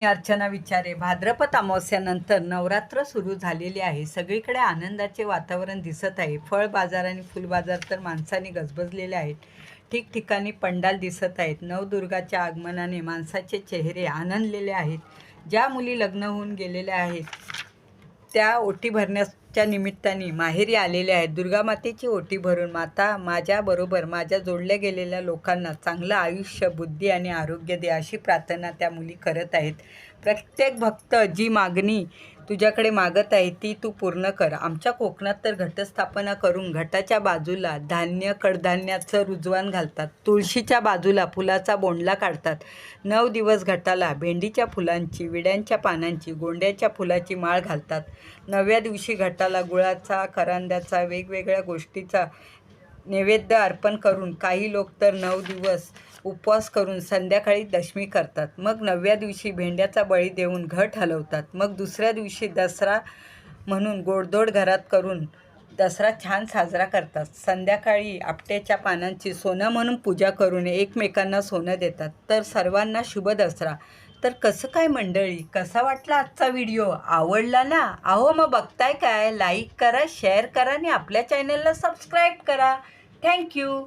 अर्चना विचारे. भाद्रपद अमावस्यानंतर नवरात्र सुरू झालेले आहे. सगळीकडे आनंदाचे वातावरण दिसत आहे. फळ बाजार आणि फुल बाजार तर माणसांनी गजबजलेले आहेत. ठिकठिकाणी पंडाल दिसत आहेत. नवदुर्गाच्या आगमनाने माणसाचे चेहरे आनंदलेले आहेत. ज्या मुली लग्न होऊन गेलेल्या आहेत त्या ओटी भरण्याच्या निमित्ताने माहेरी आलेल्या आहेत. दुर्गामातेची ओटी भरून माता माझ्याबरोबर माझ्या जोडल्या गेलेल्या लोकांना चांगलं आयुष्य, बुद्धी आणि आरोग्य दे अशी प्रार्थना त्या मुली करत आहेत. प्रत्येक भक्त जी मागणी तुझ्याकडे मागत आहे ती तू पूर्ण कर. आमच्या कोकणात तर घटस्थापना करून घटाच्या बाजूला धान्य कडधान्याचं रुजवान घालतात. तुळशीच्या बाजूला फुलाचा बोंडला काढतात. 9 दिवस घटाला भेंडीच्या फुलांची, विड्यांच्या पानांची, गोंड्याच्या फुलाची माळ घालतात. 9व्या दिवशी घटाला गुळाचा, करंज्याचा, वेगवेगळ्या गोष्टीचा नैवेद्य अर्पण करून काही लोक तर 9 दिवस उपवास करून संध्याकाळी दशमी करतात. मग 9व्या दिवशी भेंड्याचा बळी देऊन घट हलवतात. मग दुसऱ्या दिवशी दसरा म्हणून गोडधोड घरात करून दसरा छान साजरा करतात. संध्याकाळी आपट्याच्या पानांची सोनं म्हणून पूजा करून एकमेकांना सोनं देतात. तर सर्वांना शुभ दसरा. तर कसं काय मंडळी, कसा वाटला आजचा व्हिडिओ? आवडला ना? अहो मग बघताय काय, लाईक करा, शेअर करा आणि आपल्या चॅनलला सबस्क्राईब करा. थँक्यू.